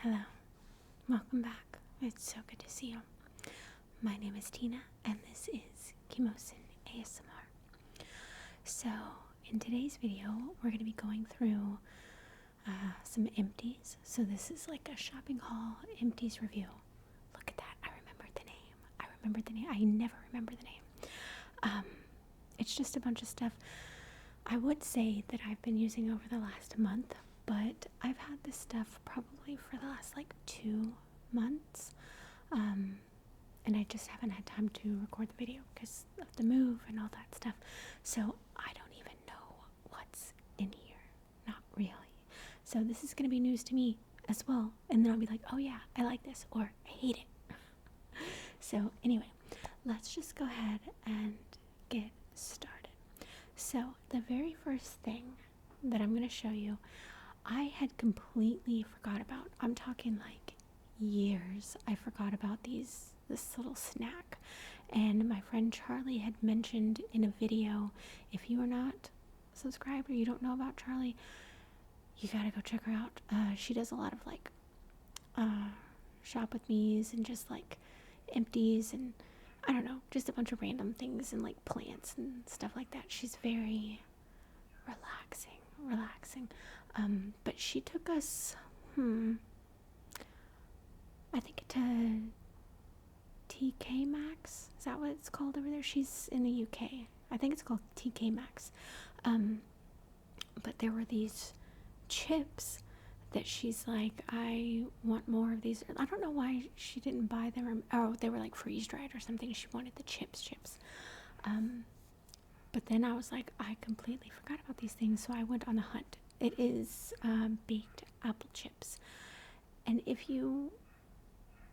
Hello, welcome back. It's so good to see you. My name is Tina, and this is Kimosin ASMR. So, in today's video, we're going to be going through some empties. So this is like a shopping haul empties review. Look at that. I remembered the name. I never remember the name. It's just a bunch of stuff I would say that I've been using over the last month, but I've had this stuff probably for the last like 2 months, and I just haven't had time to record the video because of the move and all that stuff. So I don't even know what's in here, not really. So this is going to be news to me as well, and then I'll be like, oh yeah, I like this, or I hate it. So anyway, let's just go ahead and get started. So the very first thing that I'm going to show you, I had completely forgot about. I'm talking like years. I forgot about this little snack, and my friend Charlie had mentioned in a video, if you are not subscribed or you don't know about Charlie, you gotta go check her out. She does a lot of like shop with me's and just like empties and I don't know, just a bunch of random things and like plants and stuff like that. She's very relaxing. But she took us, I think to TK Maxx. Is that what it's called over there? She's in the UK. I think it's called TK Maxx. But there were these chips that she's like, I want more of these. I don't know why she didn't buy them. Oh, they were like freeze dried or something. She wanted the chips. But then I was like, I completely forgot about these things, so I went on the hunt. It is baked apple chips, and if you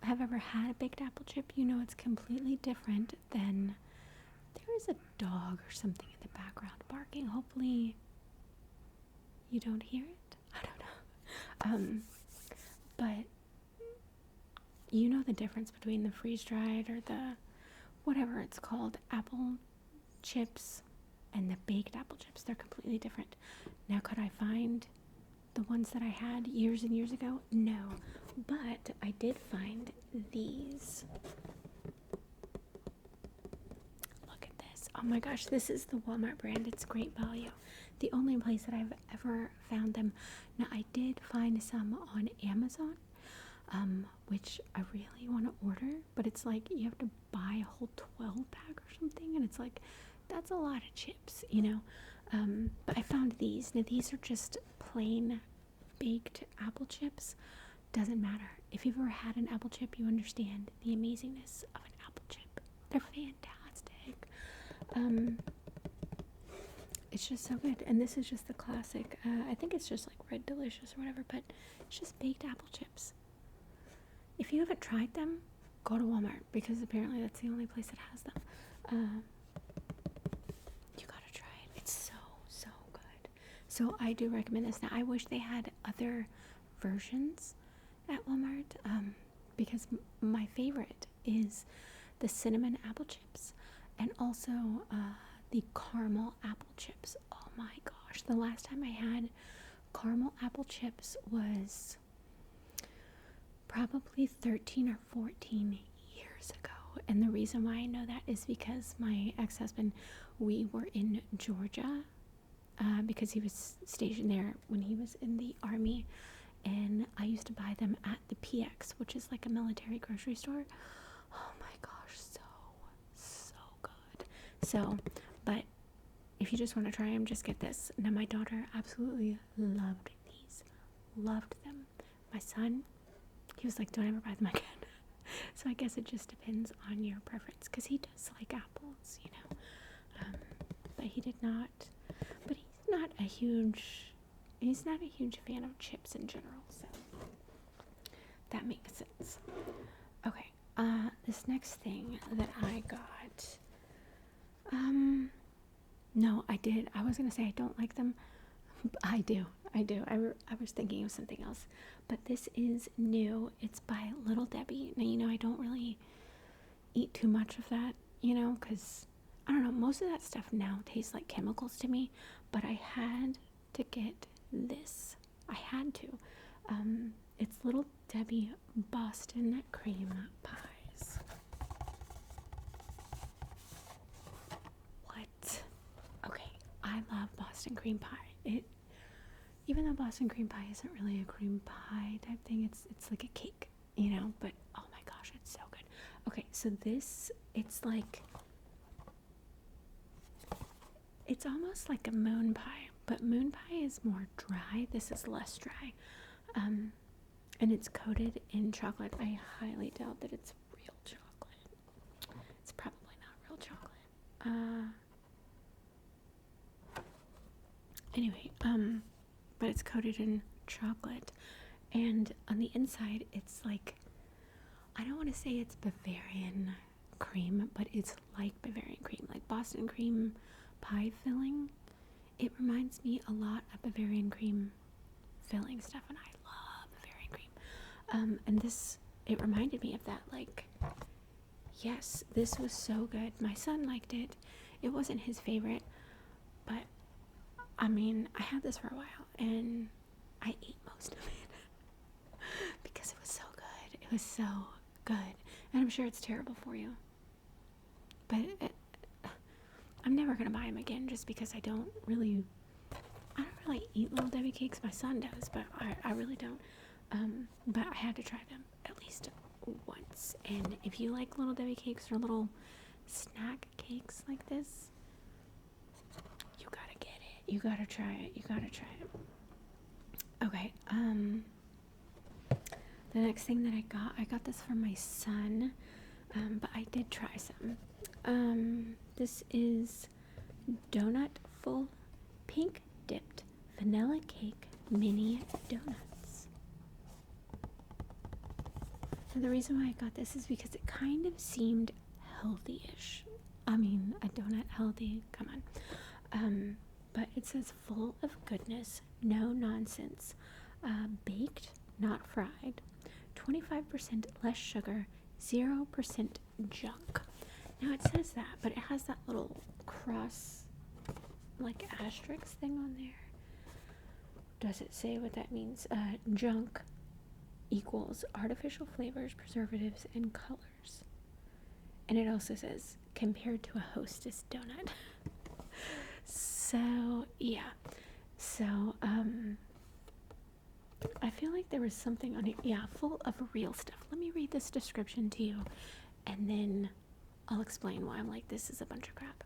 have ever had a baked apple chip, you know it's completely different than. There is a dog or something in the background barking. Hopefully you don't hear it. I don't know. But you know the difference between the freeze-dried or the whatever it's called apple chips and the baked apple chips. They're completely different. Now, could I find the ones that I had years and years ago? No, but I did find these. Look at this. Oh my gosh, this is the Walmart brand. It's great value. The only place that I've ever found them. Now, I did find some on Amazon, which I really want to order, but it's like you have to buy a whole 12 pack or something, and it's like, that's a lot of chips, you know. But I found these. Now, these are just plain baked apple chips. Doesn't matter. If you've ever had an apple chip, you understand the amazingness of an apple chip. They're fantastic. It's just so good. And this is just the classic, I think it's just like Red Delicious or whatever, but it's just baked apple chips. If you haven't tried them, go to Walmart, because apparently that's the only place that has them. You gotta try it. It's so good. So I do recommend this. Now, I wish they had other versions at Walmart, because my favorite is the cinnamon apple chips, and also the caramel apple chips. Oh my gosh, the last time I had caramel apple chips was probably 13 or 14 years ago. And the reason why I know that is because my ex-husband, we were in Georgia, because he was stationed there when he was in the Army, and I used to buy them at the PX, which is like a military grocery store. Oh my gosh, so good. So, but if you just want to try them, just get this. Now, my daughter absolutely loved these. Loved them. My son, he was like, don't ever buy them again. So I guess it just depends on your preference, because he does like apples, you know. But he did not. But he's not a huge fan of chips in general, so that makes sense. Okay, this next thing that I got, no, I was gonna say I don't like them. I do. I was thinking of something else, but this is new. It's by Little Debbie. Now, you know, I don't really eat too much of that, you know, because I don't know, most of that stuff now tastes like chemicals to me, but I had to get this. I had to. It's Little Debbie Boston cream pies. What? Okay, I love Boston cream pie. Even though Boston cream pie isn't really a cream pie type thing, it's like a cake, but oh my gosh, it's so good. Okay, so this, it's almost like a moon pie, but moon pie is more dry. This is less dry. And it's coated in chocolate. I highly doubt that it's real chocolate. It's probably not real chocolate. Anyway, but it's coated in chocolate, and on the inside it's like, I don't want to say it's Bavarian cream, but it's like Bavarian cream, like Boston cream pie filling. It reminds me a lot of Bavarian cream filling stuff, and I love Bavarian cream. And this, it reminded me of that. Like, yes, this was so good. My son liked it. It wasn't his favorite, but I mean, I had this for a while, and I ate most of it because it was so good. It was so good, and I'm sure it's terrible for you. But I'm never gonna buy them again, just because I don't really eat Little Debbie cakes. My son does, but I really don't. But I had to try them at least once. And if you like Little Debbie cakes or little snack cakes like this, you gotta get it. You gotta try it. You gotta try it. Okay. The next thing that I got this for my son, but I did try some. This is Donutful Pink Dipped Vanilla Cake Mini Donuts. And the reason why I got this is because it kind of seemed healthy-ish. I mean, a donut healthy, come on. But it says full of goodness, no nonsense, baked, not fried, 25% less sugar, 0% junk. Now it says that, but it has that little cross, like asterisk thing on there. Does it say what that means? Junk equals artificial flavors, preservatives, and colors. And it also says compared to a Hostess donut. So yeah. So I feel like there was something on it. Yeah, full of real stuff. Let me read this description to you, and then I'll explain why I'm like, this is a bunch of crap.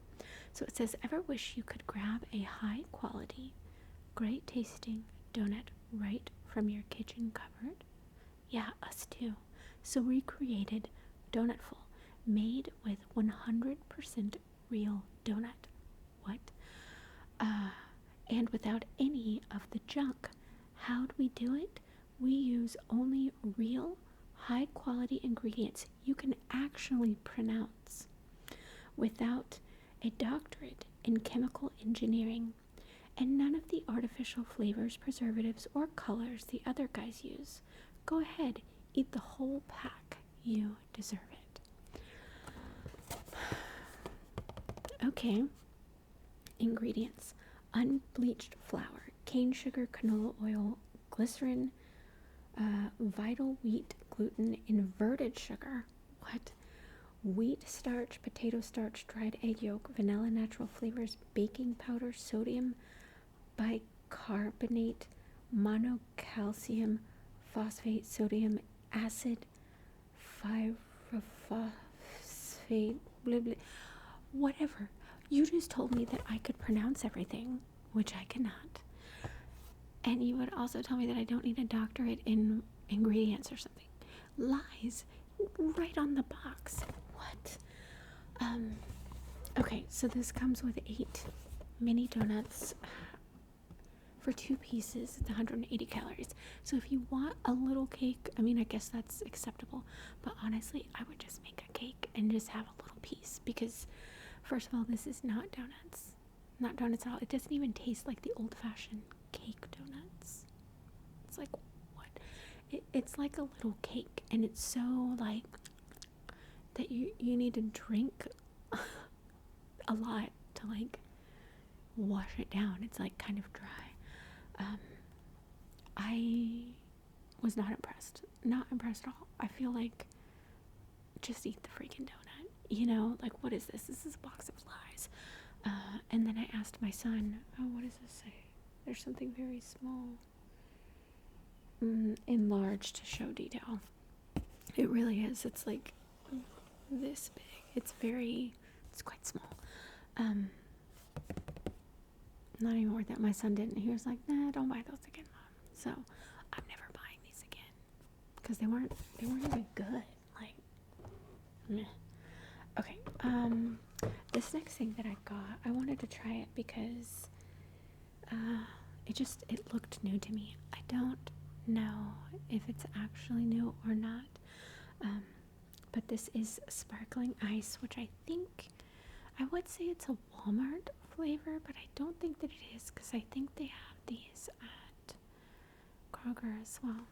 So it says, ever wish you could grab a high quality, great tasting donut right from your kitchen cupboard? Yeah, us too. So we created Donutful, made with 100% real donut. What? And without any of the junk. How'd we do it? We use only real, high quality ingredients you can actually pronounce, without a doctorate in chemical engineering, and none of the artificial flavors, preservatives, or colors the other guys use. Go ahead, eat the whole pack. You deserve it. Okay. Ingredients: unbleached flour, cane sugar, canola oil, glycerin, vital wheat gluten, inverted sugar. What? Wheat starch, potato starch, dried egg yolk, vanilla, natural flavors, baking powder, sodium bicarbonate, monocalcium phosphate, sodium acid, pyrophosphate, blah, blah. Whatever. You just told me that I could pronounce everything, which I cannot. And you would also tell me that I don't need a doctorate in ingredients or something. Lies. Right on the box. What? Okay, so this comes with 8 mini donuts for 2 pieces. It's 180 calories. So if you want a little cake, I mean, I guess that's acceptable. But honestly, I would just make a cake and just have a little piece, because first of all, this is not donuts. Not donuts at all. It doesn't even taste like the old-fashioned cake donuts. It's like, what? It's like a little cake, and it's so like that you need to drink a lot to like wash it down. It's like kind of dry. was not impressed. Not impressed at all. I feel like just eat the freaking donut. You know, like, what is this? This is a box of lies. And then I asked my son, oh, what does this say? There's something very small. Enlarged to show detail. It really is. It's like this big. It's quite small. Not even worth it. My son didn't. He was like, nah, don't buy those again, Mom. So I'm never buying these again. Because they weren't even good. Like, meh. Okay, this next thing that I got, I wanted to try it because it looked new to me. I don't know if it's actually new or not, but this is sparkling ice, which I would say it's a Walmart flavor, but I don't think that it is, because I think they have these at Kroger as well.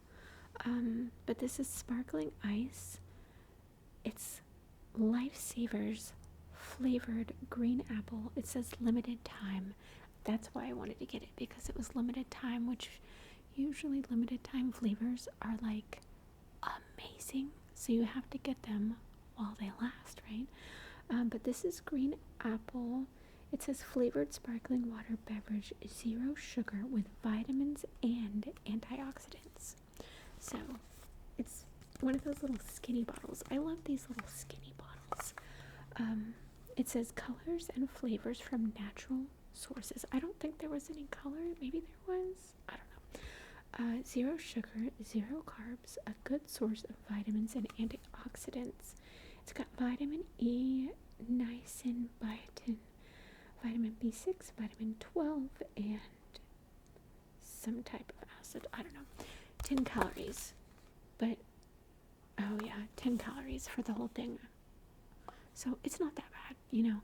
But this is sparkling ice. It's Lifesavers flavored green apple. It says limited time. That's why I wanted to get it, because it was limited time, which usually limited time flavors are like amazing, so you have to get them while they last, right? But this is green apple. It says flavored sparkling water beverage, 0 sugar with vitamins and antioxidants. So it's one of those little skinny bottles. I love these little skinny bottles. It says colors and flavors from natural sources. I don't think there was any color. Maybe there was. I don't know. 0 sugar, 0 carbs, a good source of vitamins and antioxidants. It's got vitamin E, niacin, biotin, vitamin B6, vitamin 12, and some type of acid. I don't know. 10 calories. But, oh yeah, 10 calories for the whole thing. So it's not that bad, you know.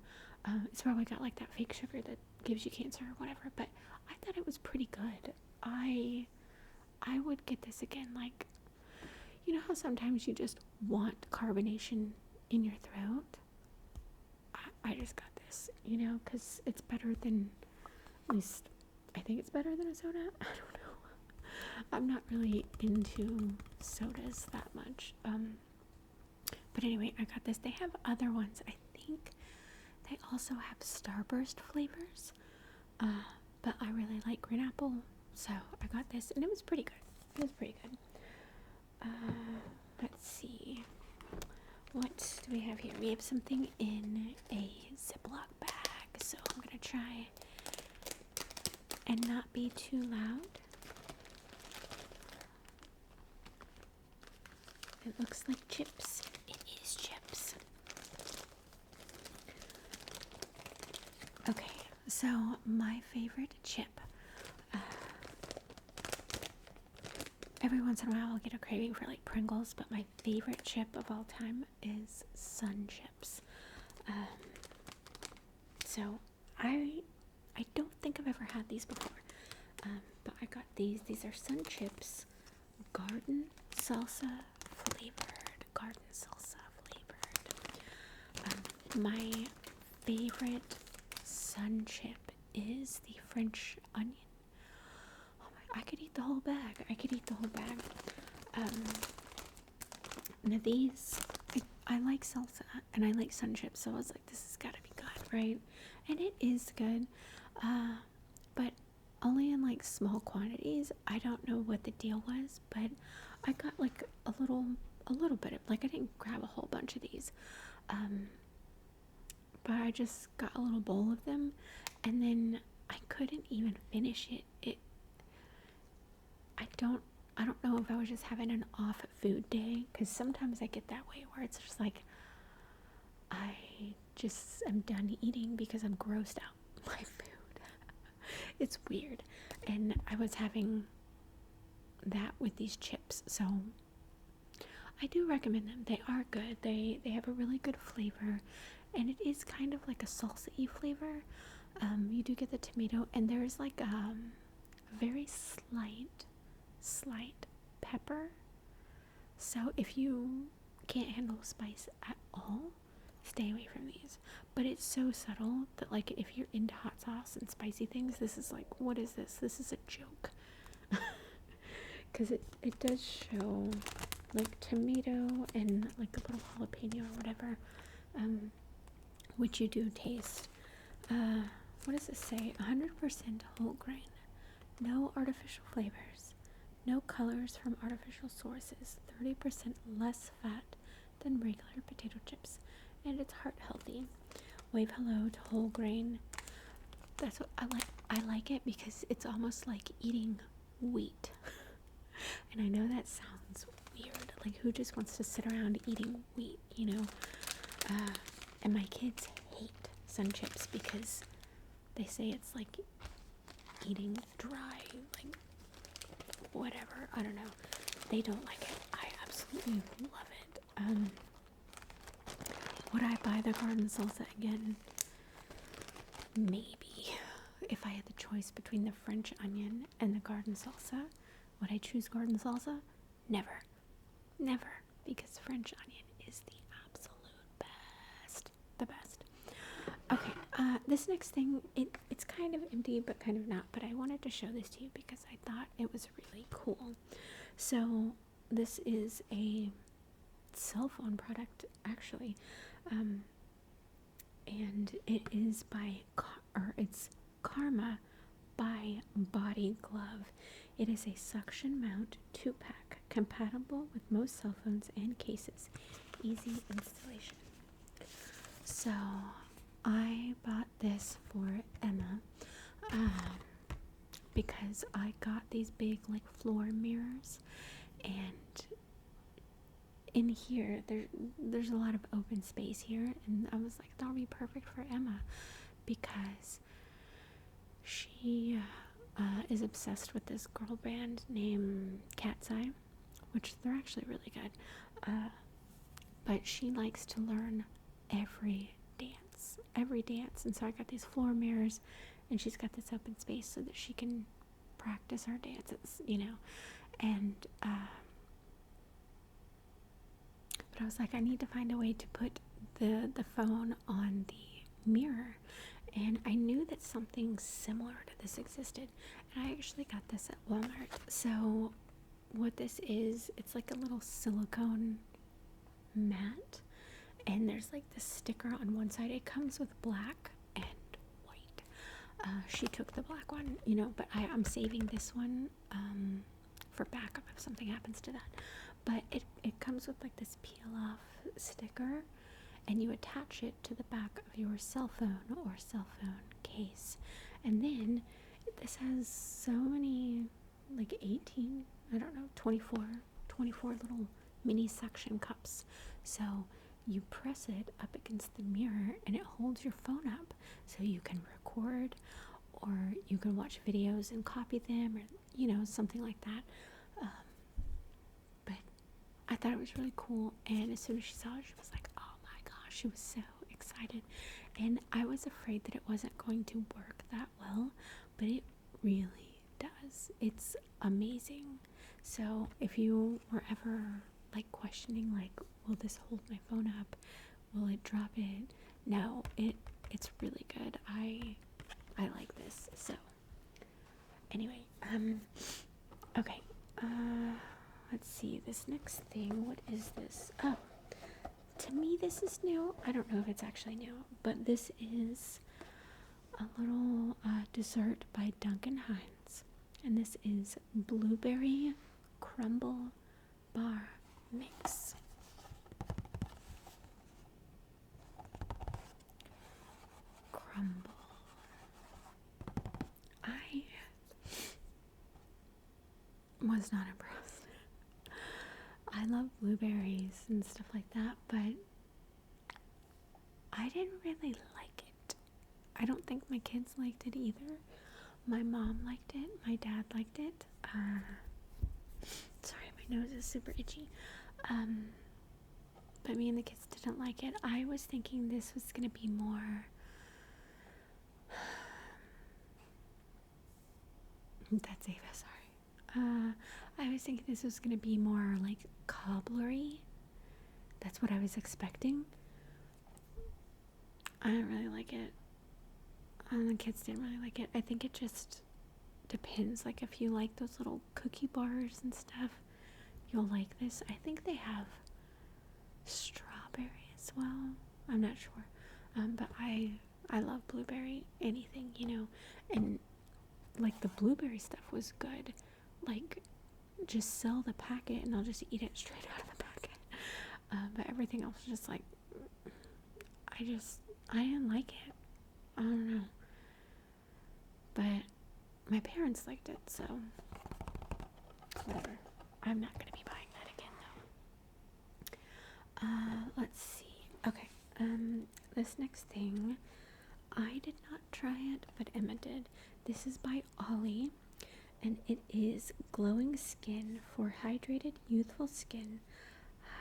It's probably got like that fake sugar that gives you cancer or whatever, but I thought it was pretty good. I would get this again. Like, you know how sometimes you just want carbonation in your throat? I just got this, you know, because it's better than, at least I think it's better than a soda. I don't know. I'm not really into sodas that much. But anyway, I got this. They have other ones. I think they also have Starburst flavors. But I really like green apple, so I got this, and it was pretty good. Let's see. What do we have here? We have something in a Ziploc bag, so I'm gonna try and not be too loud. It looks like chips. It is chips. Okay, so my favorite chip. Every once in a while I'll get a craving for like Pringles, but my favorite chip of all time is Sun Chips. So I don't think I've ever had these before, but I got these. These are Sun Chips, garden salsa flavored. My favorite Sun Chip is the French onion. I could eat the whole bag. Now these, I like salsa and I like Sun Chips, so I was like, this has got to be good, right? And it is good, but only in like small quantities. I don't know what the deal was, but I got like a little bit of, like, I didn't grab a whole bunch of these, but I just got a little bowl of them, and then I couldn't even finish it. I don't know if I was just having an off food day, because sometimes I get that way where it's just like I just am done eating because I'm grossed out by food. It's weird. And I was having that with these chips, so I do recommend them. They are good. They have a really good flavor, and it is kind of like a salsa-y flavor. You do get the tomato, and there's like a very slight pepper. So if you can't handle spice at all, stay away from these. But it's so subtle that, like, if you're into hot sauce and spicy things, this is like, what is this? This is a joke. because it does show like tomato and like a little jalapeno or whatever, which you do taste. What does it say? 100% whole grain, no artificial flavors, no colors from artificial sources, 30% less fat than regular potato chips, and it's heart healthy. Wave hello to whole grain. That's what I like. I like it because it's almost like eating wheat. And I know that sounds weird. Like, who just wants to sit around eating wheat, you know? And my kids hate Sun Chips because they say it's like eating dry, like whatever. I don't know. They don't like it. I absolutely love it. Would I buy the garden salsa again? Maybe. If I had the choice between the French onion and the garden salsa, would I choose garden salsa? Never. Never. Because French onion is the absolute best. The best. Okay, this next thing, it's kind of empty, but kind of not. But I wanted to show this to you because I thought it was really cool. So, this is a cell phone product, actually. And it is it's Karma by Body Glove. It is a suction mount 2-pack compatible with most cell phones and cases. Easy installation. So I bought this for Emma because I got these big like floor mirrors, and in here there's a lot of open space here, and I was like, that'll be perfect for Emma because she is obsessed with this girl band named Cat's Eye, which they're actually really good, but she likes to learn every dance, and so I got these floor mirrors, and she's got this open space so that she can practice her dances, you know. And but I was like, I need to find a way to put the phone on the mirror, and I knew that something similar to this existed, and I actually got this at Walmart. So what this is, it's like a little silicone mat, and there's like this sticker on one side. It comes with black and white. She took the black one, you know, but I'm saving this one for backup if something happens to that. But it comes with like this peel off sticker, and you attach it to the back of your cell phone or cell phone case. And then this has so many, like 18, I don't know, 24 little mini suction cups. So you press it up against the mirror and it holds your phone up, so you can record or you can watch videos and copy them, or you know, something like that. But I thought it was really cool, and as soon as she saw it, she was like, oh my gosh, she was so excited. And I was afraid that it wasn't going to work that well, but it really does. It's amazing. So if you were ever like questioning, like, will this hold my phone up, will it drop it, no, it's really good. I like this. So anyway, okay, let's see, this next thing, what is this? Oh, to me this is new. I don't know if it's actually new, but this is a little dessert by Duncan Hines, and this is blueberry crumble bar mix. Crumble. I was not impressed. I love blueberries and stuff like that, but I didn't really like it. I don't think my kids liked it either. My mom liked it. My dad liked it. Sorry, my nose is super itchy. But me and the kids didn't like it. I was thinking this was gonna be more. That's Ava, sorry. I was thinking this was gonna be more like cobblery. That's what I was expecting. I didn't really like it. The kids didn't really like it. I think it just depends. Like if you like those little cookie bars and stuff, you'll like this. I think they have strawberry as well. I'm not sure. But I love blueberry anything, and like the blueberry stuff was good. Like just sell the packet and I'll just eat it straight out of the packet. But everything else was just like, I didn't like it. I don't know. But my parents liked it, so whatever. I'm not gonna be buying that again though. Let's see. Okay. This next thing, I did not try it, but Emma did. This is by Ollie, and it is glowing skin for hydrated, youthful skin,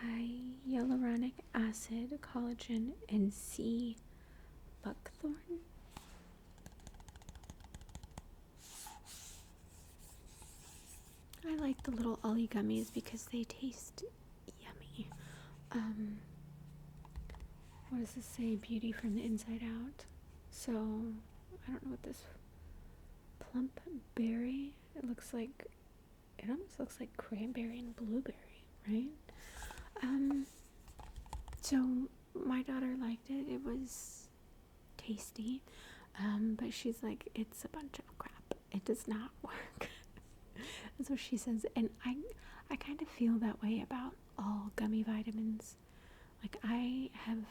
hyaluronic acid, collagen, and sea buckthorn. I like the little Ollie gummies because they taste yummy. What does this say? Beauty from the inside out. So, I don't know what this plump berry. It almost looks like cranberry and blueberry, right? So my daughter liked it. It was tasty. But she's like, it's a bunch of crap. It does not work. That's what she says. And I kind of feel that way about all gummy vitamins. Like I have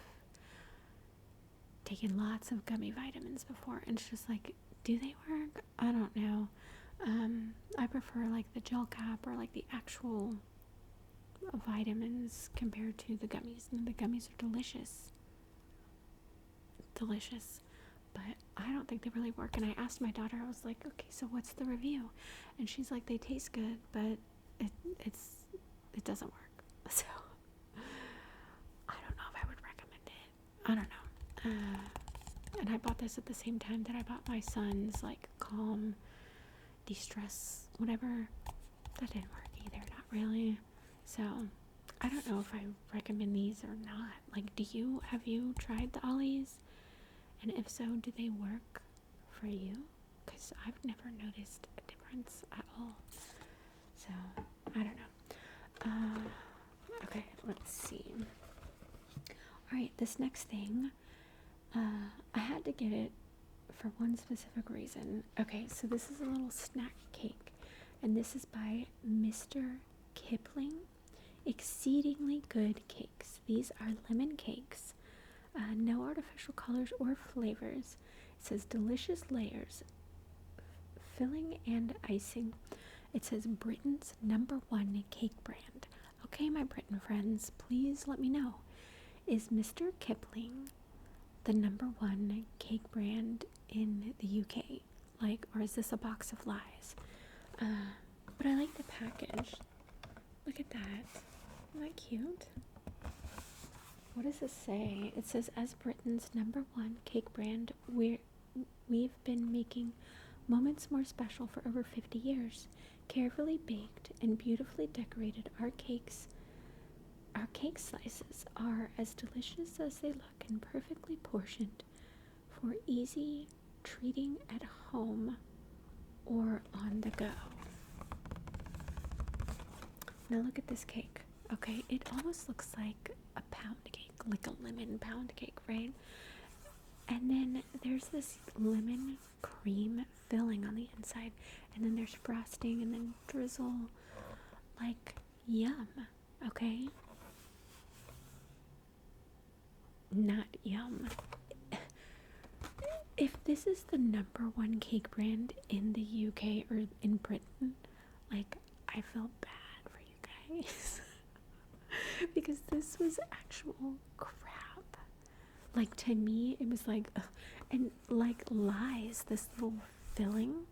taken lots of gummy vitamins before, and it's just like, do they work? I don't know. I prefer like the gel cap or like the actual vitamins compared to the gummies, and the gummies are delicious, but I don't think they really work. And I asked my daughter, I was like, okay, so what's the review? And she's like, they taste good, but it doesn't work. So I don't know if I would recommend it. I don't know. And I bought this at the same time that I bought my son's like Calm, De-stress, whatever. That didn't work either, not really. So I don't know if I recommend these or not. Like, have you tried the Ollies? And if so, do they work for you? Because I've never noticed a difference at all. So I don't know. Okay, let's see. Alright, this next thing, I had to get it for one specific reason. Okay, so this is a little snack cake, and this is by Mr. Kipling. Exceedingly good cakes. These are lemon cakes. No artificial colors or flavors. It says delicious layers, filling and icing. It says Britain's #1 cake brand. Okay, my Britain friends, please let me know. Is Mr. Kipling the #1 cake brand in the UK? Like, or is this a box of lies? But I like the package. Look at that. Isn't that cute? What does this say? It says, as Britain's #1 cake brand, we've been making moments more special for over 50 years. Carefully baked and beautifully decorated, our cake slices are as delicious as they look and perfectly portioned for easy treating at home or on the go. Now look at this cake. Okay, it almost looks like a pound cake, like a lemon pound cake, right? And then there's this lemon cream filling on the inside, and then there's frosting and then drizzle. Like, yum. Okay? Not yum. If this is the #1 cake brand in the UK or in Britain, like, I feel bad for you guys. Because this was actual crap. Like, to me, it was like, ugh. And like lies, this little filling.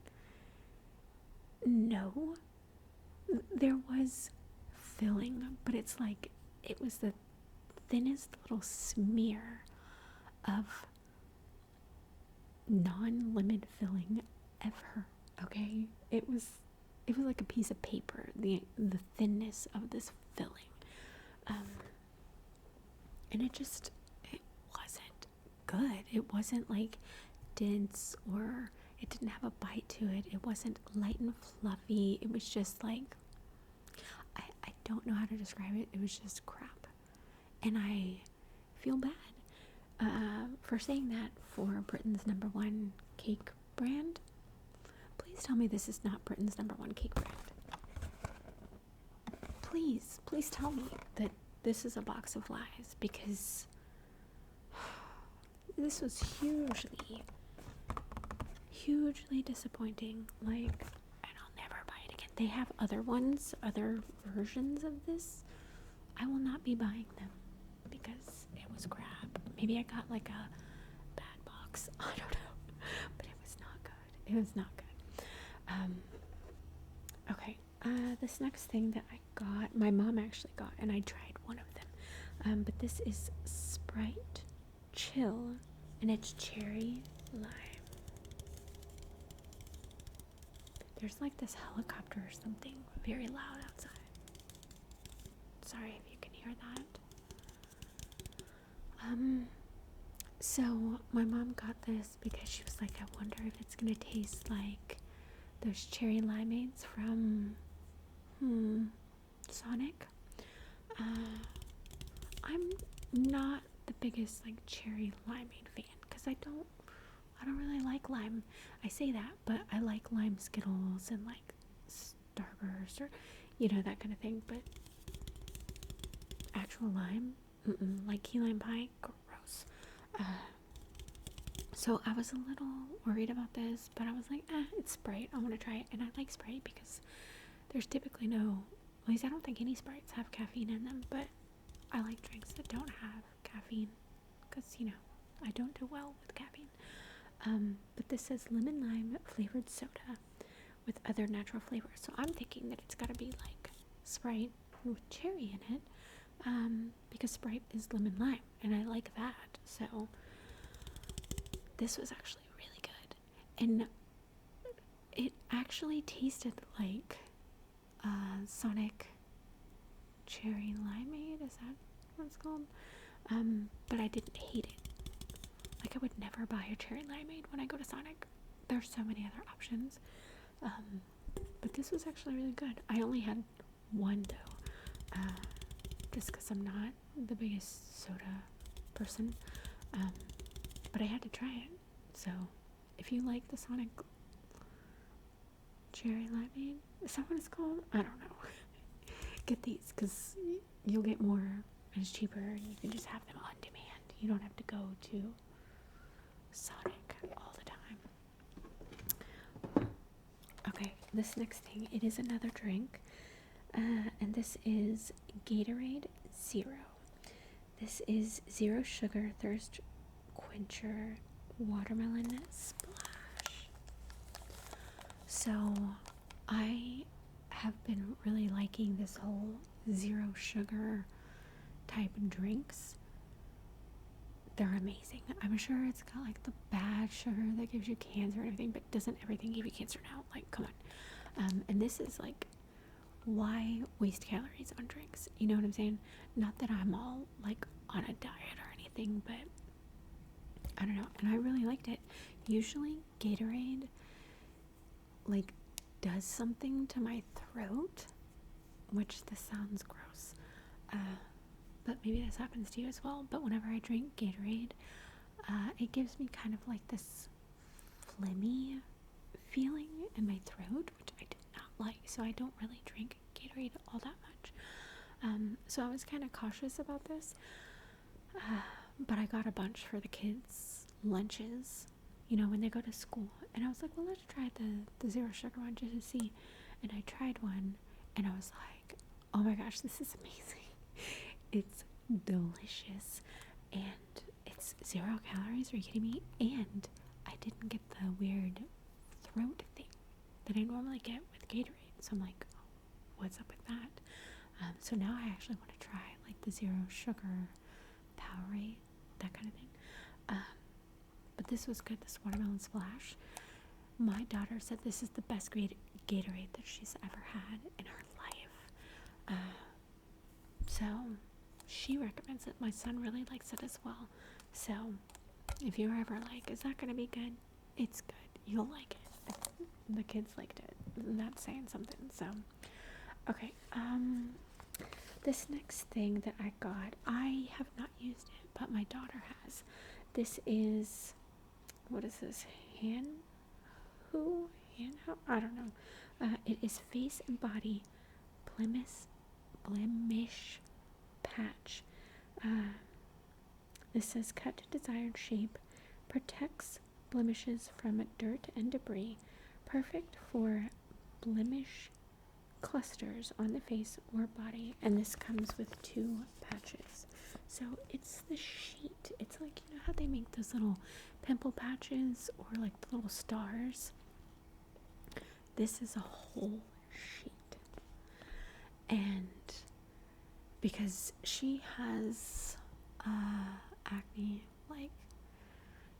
No, there was filling, but it's like, it was the thinnest little smear of non-lemon filling ever. Okay, it was like a piece of paper, the thinness of this filling. And it wasn't good. It wasn't like dense, or It didn't have a bite to it. It wasn't light and fluffy. It was just like, I don't know how to describe it. It was just crap. And I feel bad for saying that for Britain's #1 cake brand. Please tell me this is not Britain's #1 cake brand. Please tell me that this is a box of lies, because this was hugely disappointing. Like, and I'll never buy it again. They have other ones, other versions of this. I will not be buying them because it was crap. Maybe I got like a bad box. I don't know, but it was not good. It was not good. Okay. This next thing that I got, my mom actually got, and I tried one of them. But this is Sprite Chill, and it's cherry lime. There's like this helicopter or something very loud outside. Sorry if you can hear that. So my mom got this because she was like, I wonder if it's gonna taste like those cherry limeades from Sonic. I'm not the biggest like cherry limeade fan because I don't really like lime. I say that, but I like lime Skittles and like Starburst or that kind of thing. But actual lime, like key lime pie, gross. So I was a little worried about this, but I was like, it's Sprite. I want to try it, and I like Sprite because there's typically no. At least I don't think any Sprites have caffeine in them, but I like drinks that don't have caffeine because I don't do well with caffeine. But this says lemon lime flavored soda with other natural flavors, so I'm thinking that it's got to be like Sprite with cherry in it, because Sprite is lemon lime, and I like that. So this was actually really good, and it actually tasted like Sonic cherry limeade. Is that what it's called? But I didn't hate it. Like, I would never buy a cherry limeade when I go to Sonic. There's so many other options. But this was actually really good. I only had one though, just because I'm not the biggest soda person. But I had to try it. So if you like the Sonic cherry limeade, is that what it's called? I don't know. Get these because you'll get more and it's cheaper, and you can just have them on demand. You don't have to go to Sonic all the time. Okay, this next thing, it is another drink, and this is Gatorade Zero. This is zero sugar thirst quencher watermelon splash. So I have been really liking this whole zero sugar type drinks. They're amazing. I'm sure it's got like the bad sugar that gives you cancer and everything, but doesn't everything give you cancer now? Like, come on. And this is like, why waste calories on drinks? You know what I'm saying? Not that I'm all like on a diet or anything, but I don't know. And I really liked it. Usually Gatorade like does something to my throat, which this sounds gross. But maybe this happens to you as well. But whenever I drink Gatorade, it gives me kind of like this phlegmy feeling in my throat, which I did not like. So I don't really drink Gatorade all that much. So I was kind of cautious about this. But I got a bunch for the kids' lunches, when they go to school. And I was like, well, let's try the zero sugar one just to see. And I tried one, and I was like, oh my gosh, this is amazing. It's delicious, and it's 0 calories. Are you kidding me? And I didn't get the weird throat thing that I normally get with Gatorade. So I'm like, oh, what's up with that? So now I actually want to try like the zero sugar Powerade, that kind of thing. But this was good, this watermelon splash. My daughter said this is the best Gatorade that she's ever had in her life. So she recommends it. My son really likes it as well. So if you're ever like, is that going to be good? It's good. you'll like it. The kids liked it. That's saying something. So, okay. This next thing that I got, I have not used it, but my daughter has. This is, what is this? Hand how? I don't know. It is face and body blemish patch. This says cut to desired shape, protects blemishes from dirt and debris, perfect for blemish clusters on the face or body. And this comes with 2 patches. So it's the sheet. It's like, you know how they make those little pimple patches or like the little stars? This is a whole sheet. And because she has acne, like,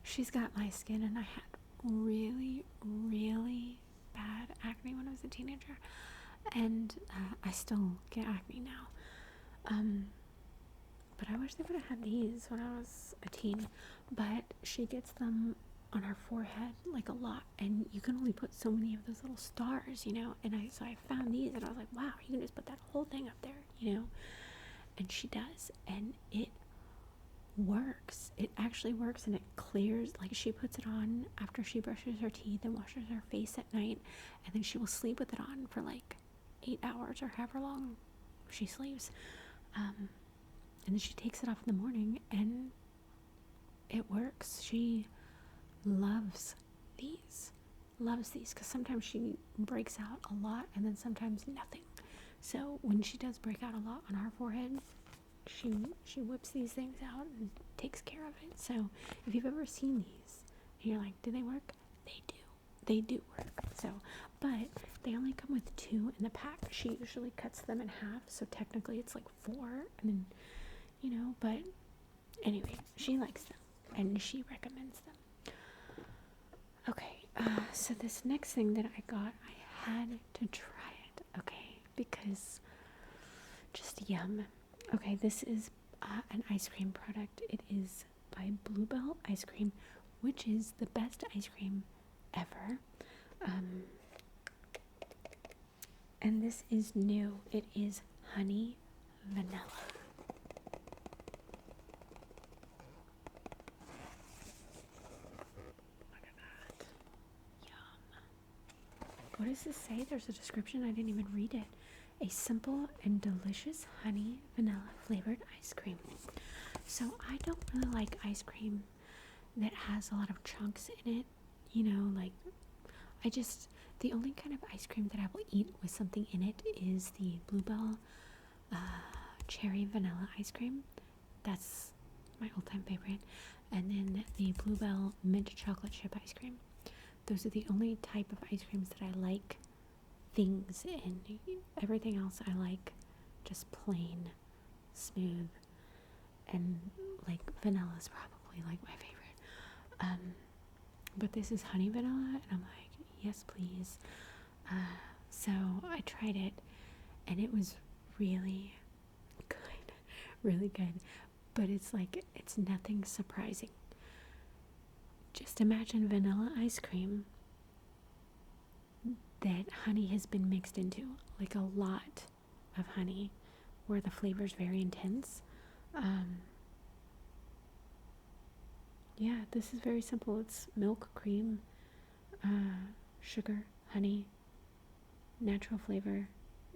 she's got my skin, and I had really, really bad acne when I was a teenager, and I still get acne now. But I wish they would have had these when I was a teen. But she gets them on her forehead like a lot, and you can only put so many of those little stars, you know. And so I found these, and I was like, wow, you can just put that whole thing up there, you know. And she does, and it works. It actually works, and it clears. Like, she puts it on after she brushes her teeth and washes her face at night, and then she will sleep with it on for like 8 hours or however long she sleeps. And then she takes it off in the morning, and it works. She loves these because sometimes she breaks out a lot, and then sometimes nothing. So when she does break out a lot on her forehead, she whips these things out and takes care of it. So if you've ever seen these and you're like, do they work? They do work. So, but they only come with 2 in the pack. She usually cuts them in half, so technically it's like 4, and then, you know, but anyway, she likes them and she recommends them. Okay, so this next thing that I got, I had to try it, okay, because just yum. Okay, this is an ice cream product. It is by Bluebell Ice Cream, which is the best ice cream ever. And this is new. It is honey vanilla. Look at that. Yum. What does this say? There's a description. I didn't even read it. A simple and delicious honey vanilla flavored ice cream. So I don't really like ice cream that has a lot of chunks in it, you know, like, the only kind of ice cream that I will eat with something in it is the Bluebell cherry vanilla ice cream. That's my all-time favorite. And then the Bluebell mint chocolate chip ice cream. Those are the only type of ice creams that I like things in. Everything else I like just plain, smooth, and like vanilla is probably like my favorite. But this is honey vanilla, and I'm like, yes please. So I tried it, and it was really good, but it's like, it's nothing surprising. Just imagine vanilla ice cream that honey has been mixed into, like a lot of honey, where the flavor is very intense. Yeah, this is very simple. It's milk, cream, sugar, honey, natural flavor,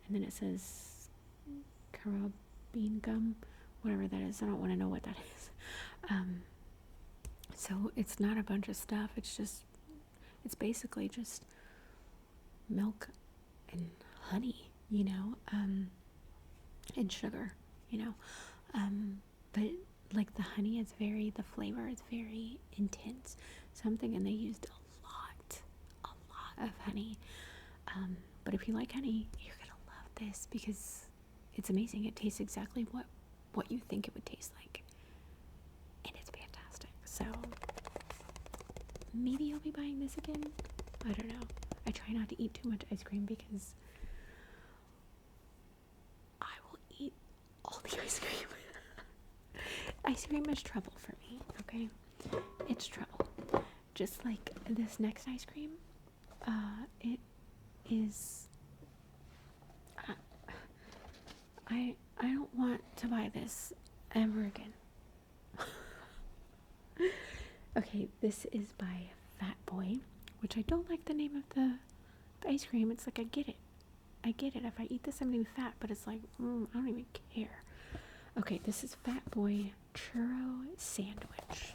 and then it says carabine gum, whatever that is. I don't want to know what that is. So it's not a bunch of stuff. It's basically just milk and honey, you know, and sugar, you know. But like the honey is the flavor is very intense. So I'm thinking they used a lot of honey. But if you like honey, you're gonna love this because it's amazing. It tastes exactly what you think it would taste like, and it's fantastic. So maybe I'll be buying this again. I don't know. I try not to eat too much ice cream because I will eat all the ice cream. Ice cream is trouble for me, okay? It's trouble. just like this next ice cream, it is, I don't want to buy this ever again. Okay, this is by Fat Boy, which I don't like the name of the ice cream. It's like, I get it. If I eat this, I'm gonna be fat, but it's like, I don't even care. Okay, this is Fat Boy Churro Sandwich.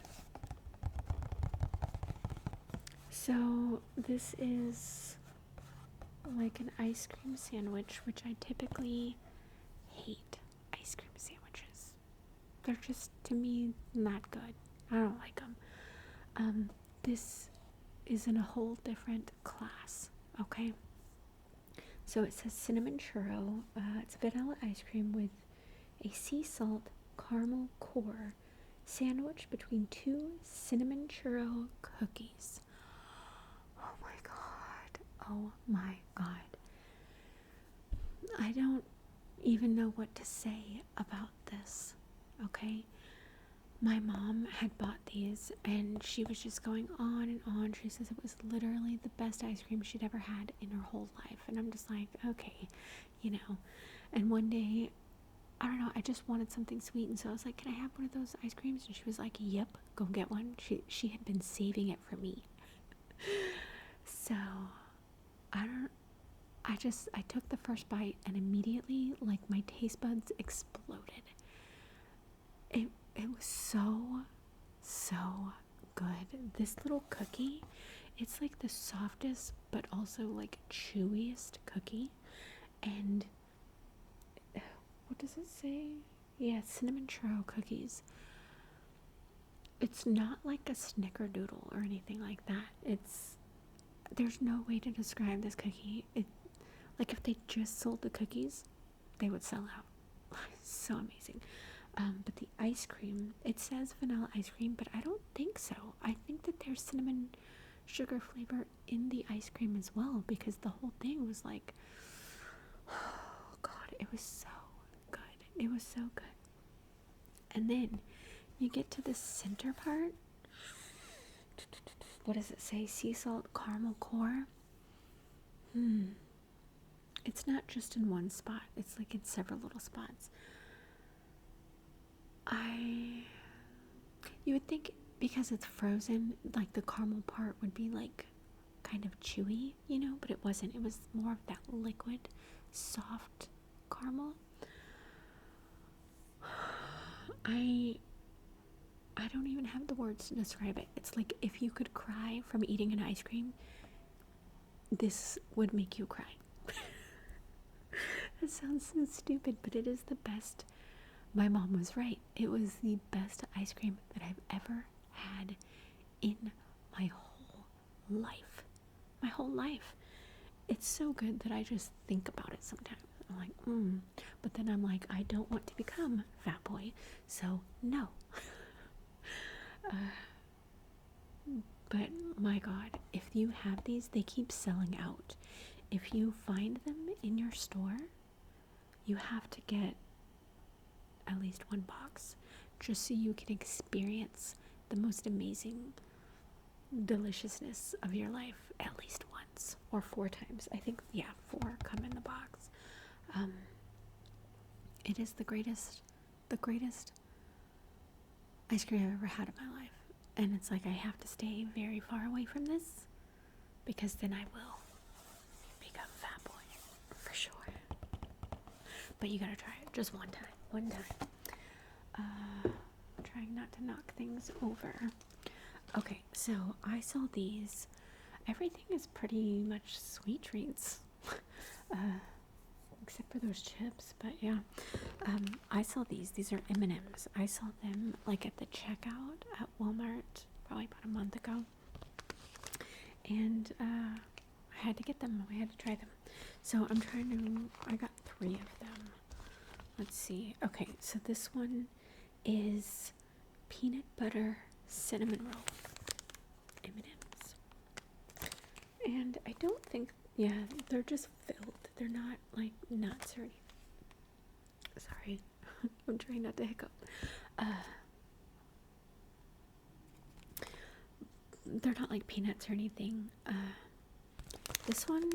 So this is like an ice cream sandwich, which I typically hate ice cream sandwiches. They're just, to me, not good. I don't like them. This is in a whole different class, okay? So it says cinnamon churro. It's vanilla ice cream with a sea salt caramel core sandwiched between two cinnamon churro cookies. Oh my god. Oh my god. I don't even know what to say about this, okay? My mom had bought these and she was just going on and on. She says it was literally the best ice cream she'd ever had in her whole life. And I'm just like, okay, you know. And one day, I don't know, I just wanted something sweet. And so I was like, can I have one of those ice creams? And she was like, yep, go get one. She had been saving it for me. So, I took the first bite and immediately, like, my taste buds exploded. It was so good. This little cookie, it's like the softest but also like chewiest cookie. And what does it say? Yeah, cinnamon churro cookies. It's not like a snickerdoodle or anything like that. There's no way to describe this cookie. Like, if they just sold the cookies, they would sell out. So amazing. But the ice cream, it says vanilla ice cream, but I don't think so. I think that there's cinnamon sugar flavor in the ice cream as well, because the whole thing was like, oh god, it was so good. It was so good. And then you get to the center part. What does it say? Sea salt caramel core. It's not just in one spot. It's like in several little spots. You would think because it's frozen, like the caramel part would be like kind of chewy, you know, but it wasn't. It was more of that liquid, soft caramel. I don't even have the words to describe it. It's like if you could cry from eating an ice cream, this would make you cry. That sounds so stupid, but it is the best. My mom was right. It was the best ice cream that I've ever had in my whole life. My whole life. It's so good that I just think about it sometimes. I'm like, But then I'm like, I don't want to become Fat Boy, so no. But my god, if you have these, they keep selling out. If you find them in your store, you have to get at least one box, just so you can experience the most amazing deliciousness of your life at least once or 4 times. I think, 4 come in the box. It is the greatest ice cream I've ever had in my life. And it's like, I have to stay very far away from this, because then I will become Fat Boy for sure. But you gotta try it just one time. Trying not to knock things over. Okay, so I saw these. Everything is pretty much sweet treats, except for those chips. But yeah, I saw these. These are M&Ms. I saw them like at the checkout at Walmart probably about a month ago, and I had to get them. I had to try them. So I got 3 of them. Let's see. Okay, so this one is peanut butter cinnamon roll M&Ms. And I don't think, they're just filled. They're not like nuts or anything. Sorry, I'm trying not to hiccup. they're not like peanuts or anything. This one,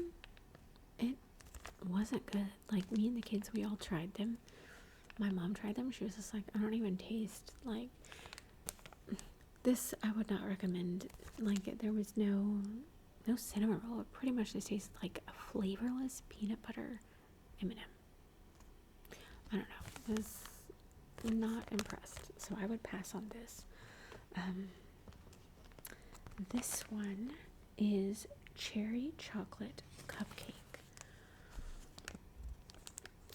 it wasn't good. Like, me and the kids, we all tried them. My mom tried them. She was just like, I don't even taste like this. I would not recommend. Like, there was no cinnamon roll. It pretty much just tasted like a flavorless peanut butter M&M. I don't know. I was not impressed, so I would pass on this. This one is cherry chocolate cupcake.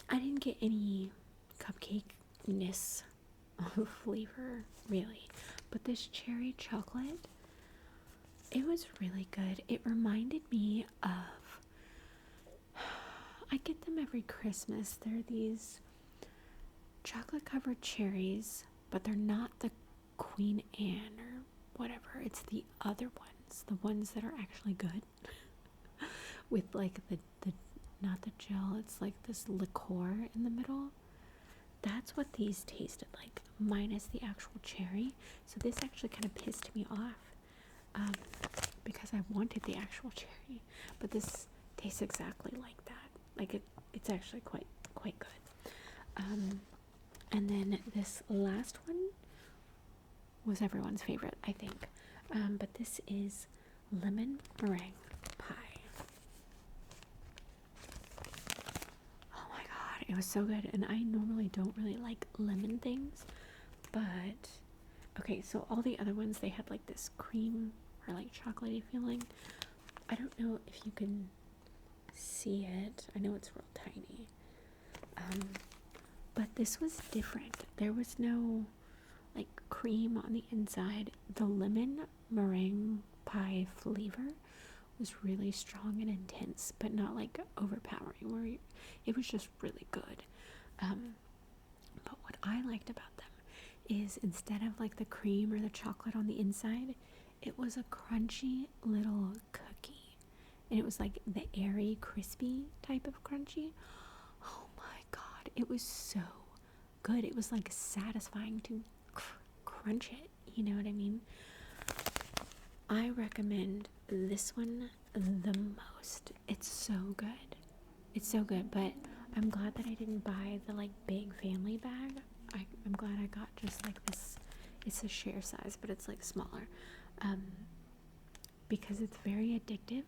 I didn't get any cupcake-ness of flavor, really, but this cherry chocolate, it was really good. It reminded me of, I get them every Christmas. They're these chocolate covered cherries, but they're not the Queen Anne or whatever. It's the other ones, the ones that are actually good. With like the not the gel, it's like this liqueur in the middle. That's what these tasted like, minus the actual cherry. So this actually kind of pissed me off, because I wanted the actual cherry, but this tastes exactly like that. Like, it's actually quite good. And then this last one was everyone's favorite, I think. But this is lemon meringue pie. Oh my god, it was so good. And I normally don't really like lemon things, but okay, so all the other ones, they had like this cream or like chocolatey feeling. I don't know if you can see it. I know it's real tiny. But this was different. There was no like cream on the inside. The lemon meringue pie flavor was really strong and intense, but not like overpowering, it was just really good. But what I liked about them is, instead of like the cream or the chocolate on the inside, it was a crunchy little cookie, and it was like the airy, crispy type of crunchy. Oh my god, it was so good. It was like satisfying to crunch it, you know what I mean? I recommend this one the most. It's so good. It's so good, but I'm glad that I didn't buy the like big family bag. I'm glad I got just like this. It's a share size, but it's like smaller, because it's very addictive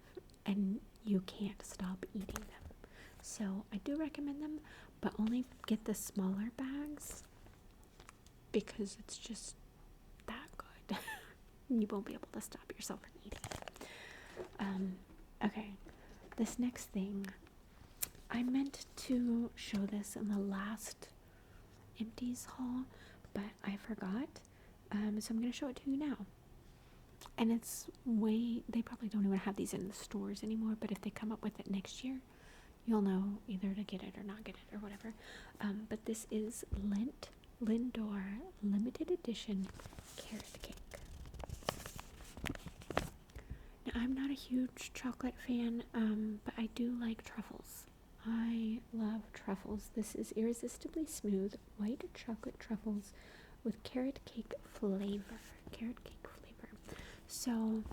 and you can't stop eating them. So I do recommend them, but only get the smaller bags because it's just that good. You won't be able to stop yourself from eating it. Okay, this next thing, I meant to show this in the last Empties haul, but I forgot. So I'm going to show it to you now. And it's they probably don't even have these in the stores anymore, but if they come up with it next year, you'll know either to get it or not get it or whatever. But this is Lindor limited edition carrot cake. Now, I'm not a huge chocolate fan, but I do like truffles. I love truffles. This is irresistibly smooth white chocolate truffles with carrot cake flavor. So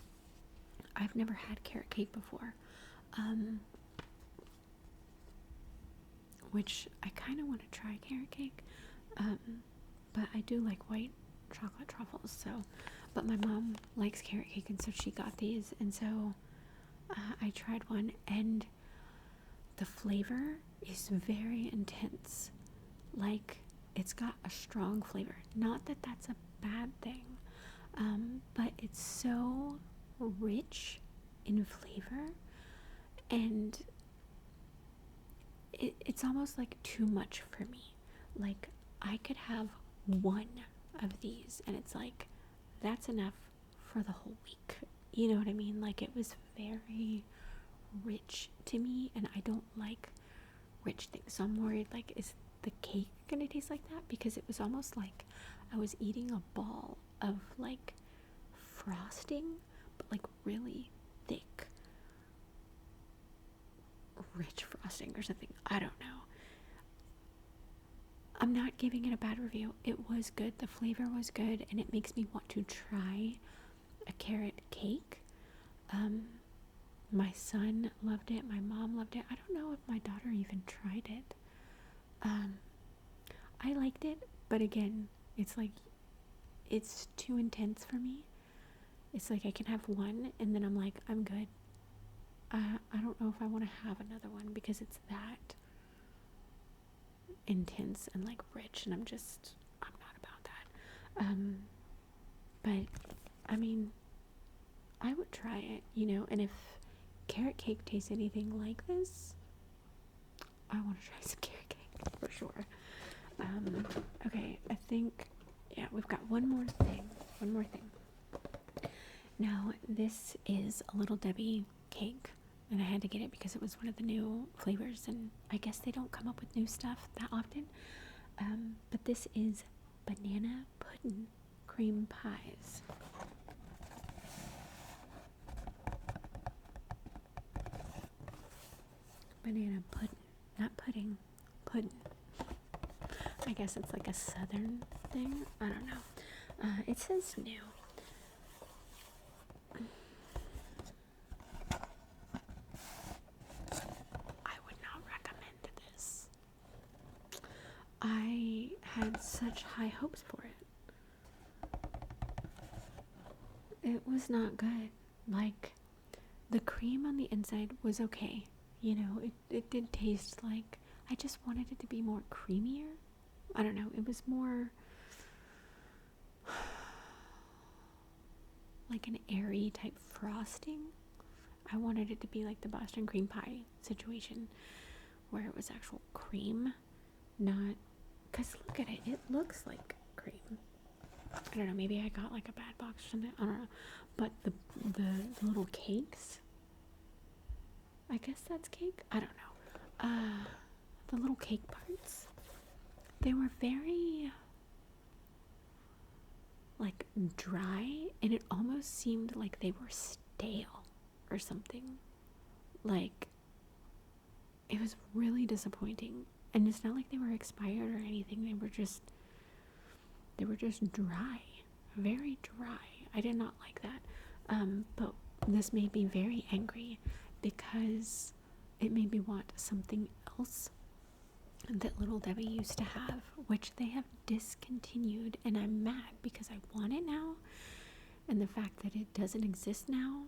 I've never had carrot cake before, which I kind of want to try carrot cake, but I do like white chocolate truffles. So, but my mom likes carrot cake, and so she got these, and so I tried one, and the flavor is very intense. Like, it's got a strong flavor. Not that that's a bad thing, but it's so rich in flavor, and it's almost like too much for me. Like, I could have one of these, and it's like, that's enough for the whole week. You know what I mean? Like, it was very rich to me, and I don't like rich things, so I'm worried, like, is the cake gonna taste like that? Because it was almost like I was eating a ball of like frosting, but like really thick, rich frosting or something. I don't know. I'm not giving it a bad review. It was good. The flavor was good, and it makes me want to try a carrot cake. My son loved it. My mom loved it. I don't know if my daughter even tried it. I liked it, but again, it's like, it's too intense for me. It's like I can have one and then I'm like, I'm good. I don't know if I want to have another one because it's that intense and like rich, and I'm not about that. But I mean, I would try it, and if carrot cake tastes anything like this, I want to try some carrot cake for sure. Okay, I think, yeah, we've got one more thing. Now, this is a Little Debbie cake, and I had to get it because it was one of the new flavors, and I guess they don't come up with new stuff that often. But this is banana pudding cream pies. Banana pudding, not pudding, pudding. I guess it's like a southern thing. I don't know. It says new. I would not recommend this. I had such high hopes for it. It was not good. Like, the cream on the inside was okay. It did taste like, I just wanted it to be more creamier. I don't know, it was more like an airy type frosting. I wanted it to be like the Boston cream pie situation where it was actual cream, not, because look at it, it looks like cream. I don't know, maybe I got like a bad box or something, I don't know. But the little cakes, I guess that's cake, I don't know. The little cake parts, they were very like dry, and it almost seemed like they were stale or something. Like, it was really disappointing. And it's not like they were expired or anything. They were just dry, very dry. I did not like that. But this made me very angry because it made me want something else that Little Debbie used to have, which they have discontinued, and I'm mad because I want it now, and the fact that it doesn't exist now,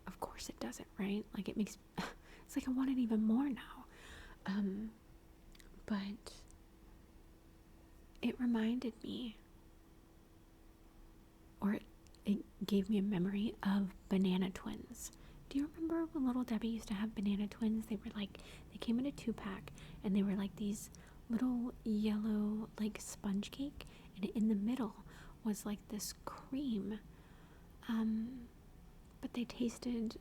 of course it doesn't, right? Like, it makes, it's like I want it even more now. But it reminded me, or it gave me a memory of Banana Twins. Do you remember when Little Debbie used to have Banana Twins? They came in a 2-pack, and they were like these little yellow, like, sponge cake, and in the middle was like this cream, but they tasted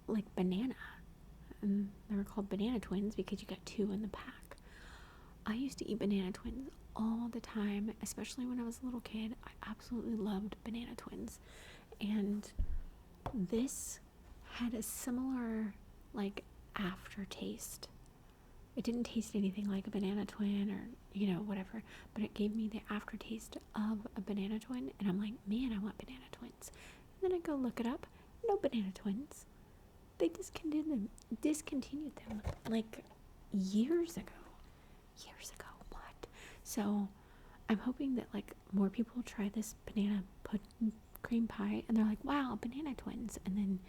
like banana, and they were called Banana Twins because you got 2 in the pack. I used to eat Banana Twins all the time, especially when I was a little kid. I absolutely loved Banana Twins, and this had a similar, like, aftertaste. It didn't taste anything like a banana twin or, whatever, but it gave me the aftertaste of a banana twin, and I'm like, man, I want Banana Twins. And then I go look it up. No Banana Twins. They discontinued them like years ago. What? So I'm hoping that, like, more people try this banana pudding cream pie, and they're like, wow, Banana Twins, and then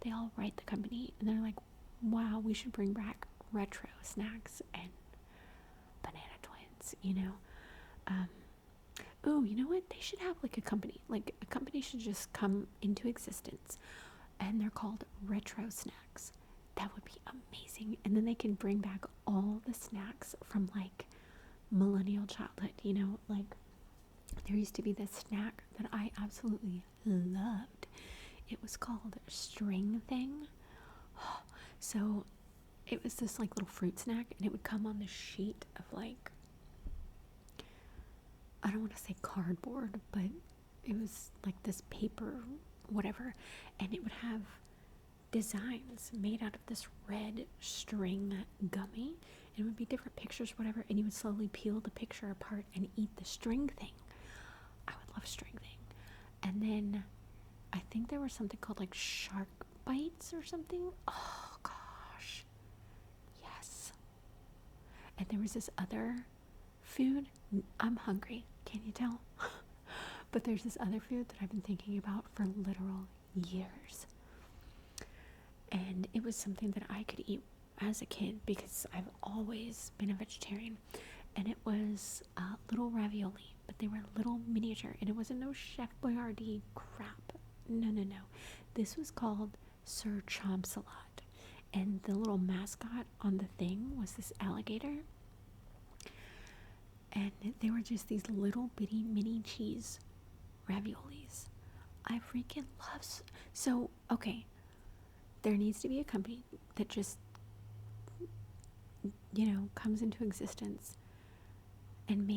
they all write the company, and they're like, wow, we should bring back retro snacks and Banana Twins, Oh, you know what? They should have, like, a company. Like, a company should just come into existence, and they're called Retro Snacks. That would be amazing. And then they can bring back all the snacks from, like, millennial childhood, like, there used to be this snack that I absolutely loved. It was called String Thing. So it was this, like, little fruit snack, and it would come on this sheet of, like, I don't want to say cardboard, but it was like this paper, whatever, and it would have designs made out of this red string gummy, and it would be different pictures, whatever, and you would slowly peel the picture apart and eat the string thing. I would love String Thing. And then I think there was something called like shark bites or something. Oh gosh. Yes. And there was this other food. I'm hungry. Can you tell? But there's this other food that I've been thinking about for literal years. And it was something that I could eat as a kid because I've always been a vegetarian. And it was little ravioli, but they were little miniature. And it wasn't no Chef Boyardee crap. No, no, no. This was called Sir Chomsalot. And the little mascot on the thing was this alligator. And they were just these little bitty mini cheese raviolis. I freaking love. So, okay, there needs to be a company that just, comes into existence and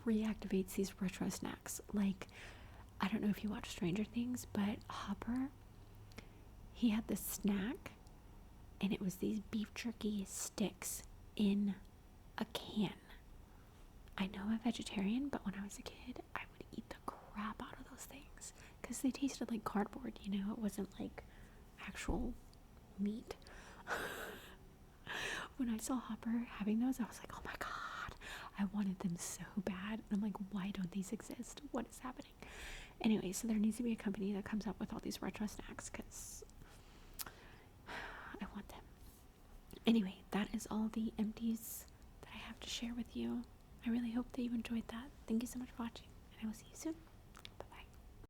reactivates these retro snacks. Like, I don't know if you watch Stranger Things, but Hopper, he had this snack, and it was these beef jerky sticks in a can. I know I'm a vegetarian, but when I was a kid, I would eat the crap out of those things because they tasted like cardboard, it wasn't like actual meat. When I saw Hopper having those, I was like, oh my god, I wanted them so bad. And I'm like, why don't these exist? What is happening? Anyway, so there needs to be a company that comes up with all these retro snacks because I want them. Anyway, that is all the empties that I have to share with you. I really hope that you enjoyed that. Thank you so much for watching, and I will see you soon.